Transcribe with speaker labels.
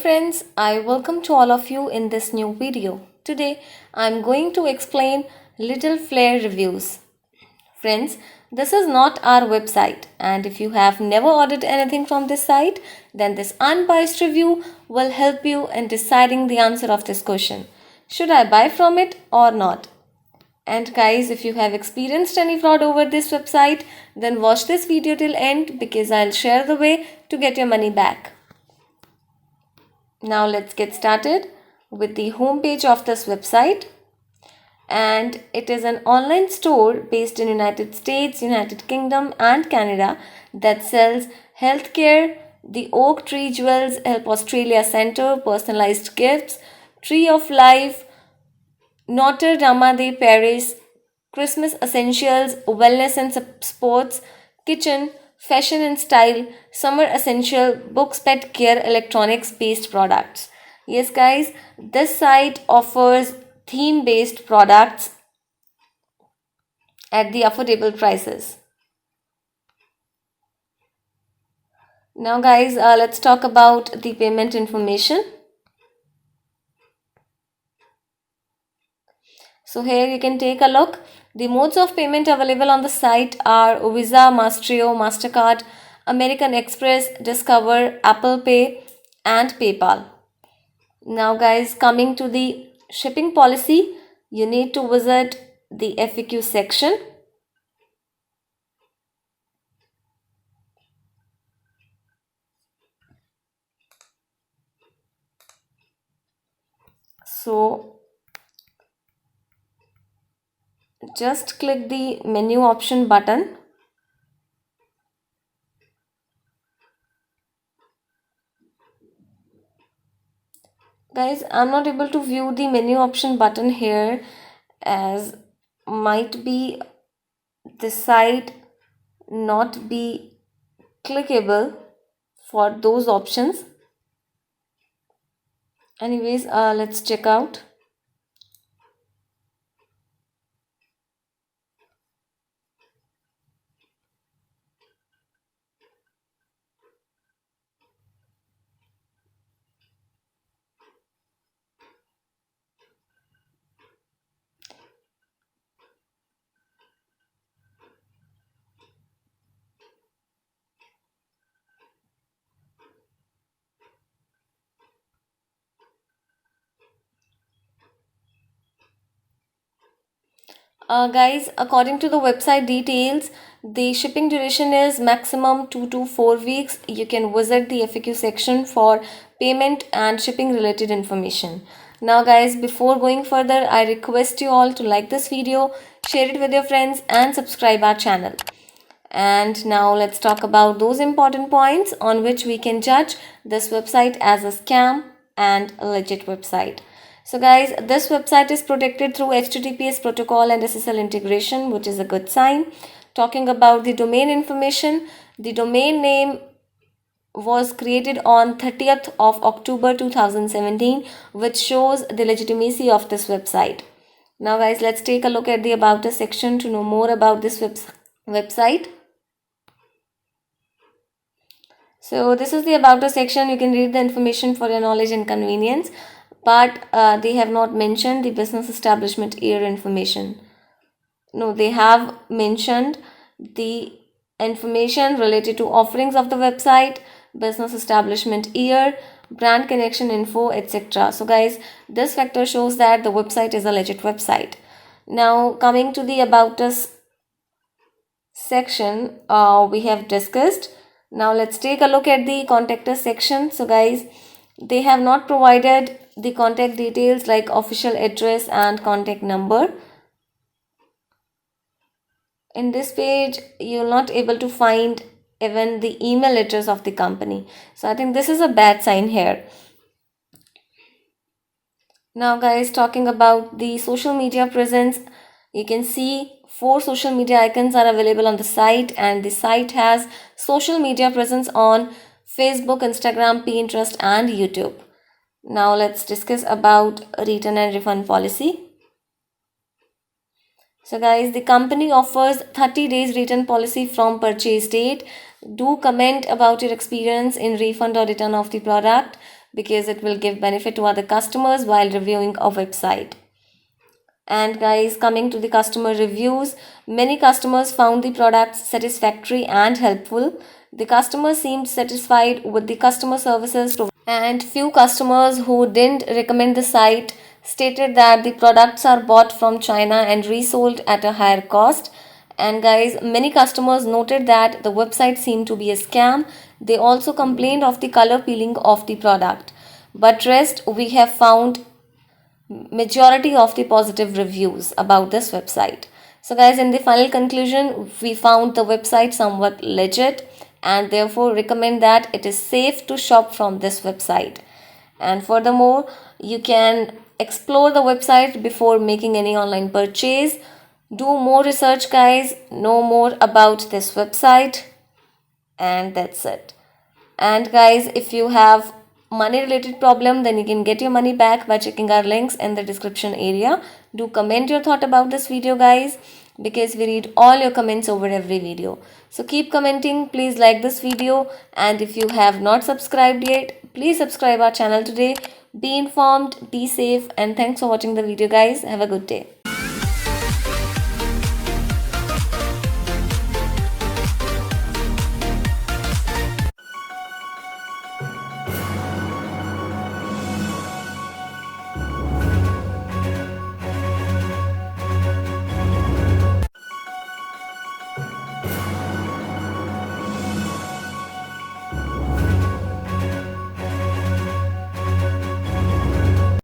Speaker 1: friends, I welcome to all of you in this new video. Today I am going to explain Little Flare reviews. Friends, this is not our website, and if you have never ordered anything from this site, then this unbiased review will help you in deciding the answer of this question. Should I buy from it or not? And guys, if you have experienced any fraud over this website, then watch this video till end because I'll share the way to get your money back. Now let's get started with the homepage of this website. And it is an online store based in United States, United Kingdom and Canada that sells healthcare, the Oak Tree Jewels Help Australia Centre, personalized gifts, Tree of Life, Notre Dame de Paris, Christmas essentials, wellness and sports, kitchen, fashion and style, summer essential, books, pet care, electronics based products. Yes guys, this site offers theme based products at the affordable prices. Now guys, let's talk about the payment information. So here you can take a look. The modes of payment available on the site are Visa, Mastrio, MasterCard, American Express, Discover, Apple Pay and PayPal. Now guys, coming to the shipping policy, you need to visit the FAQ section. So just click the menu option button. Guys, I'm not able to view the menu option button here as might be the site not be clickable for those options. Anyways, let's check out. Guys, according to the website details, the shipping duration is maximum 2 to 4 weeks. You can visit the FAQ section for payment and shipping related information. Now guys, before going further, I request you all to like this video, share it with your friends and subscribe our channel. And now let's talk about those important points on which we can judge this website as a scam and a legit website. So guys, this website is protected through HTTPS protocol and SSL integration, which is a good sign. Talking about the domain information, the domain name was created on 30th of October 2017, which shows the legitimacy of this website. Now guys, let's take a look at the About Us section to know more about this website. So this is the About Us section. You can read the information for your knowledge and convenience, but they have not mentioned the business establishment year information. No, they have mentioned the information related to offerings of the website, business establishment year, brand connection info, etc. So guys, this factor shows that the website is a legit website. Now coming to the About Us section, we have discussed. Now let's take a look at the Contact Us section. So guys, they have not provided the contact details like official address and contact number. In this page, you're not able to find even the email address of the company. So I think this is a bad sign here. Now guys, talking about the social media presence, you can see 4 social media icons are available on the site, and the site has social media presence on Facebook, Instagram, Pinterest and YouTube. Now let's discuss about return and refund policy. So guys, the company offers 30 days return policy from purchase date. Do comment about your experience in refund or return of the product. because it will give benefit to other customers while reviewing a website. And guys, coming to the customer reviews, many customers found the products satisfactory and helpful. The customers seemed satisfied with the customer services and few customers who didn't recommend the site stated that the products are bought from China and resold at a higher cost. And guys, many customers noted that the website seemed to be a scam. They also complained of the color peeling of the product. But rest, we have found majority of the positive reviews about this website. So guys, in the final conclusion, we found the website somewhat legit and therefore recommend that it is safe to shop from this website. And furthermore, you can explore the website before making any online purchase. Do more research guys, know more about this website, and that's it. And guys, if you have money related problem, then you can get your money back by checking our links in the description area. Do comment your thought about this video guys, because we read all your comments over every video. So keep commenting, please like this video, and if you have not subscribed yet, please subscribe our channel today. Be informed, be safe, and thanks for watching the video guys. Have a good day.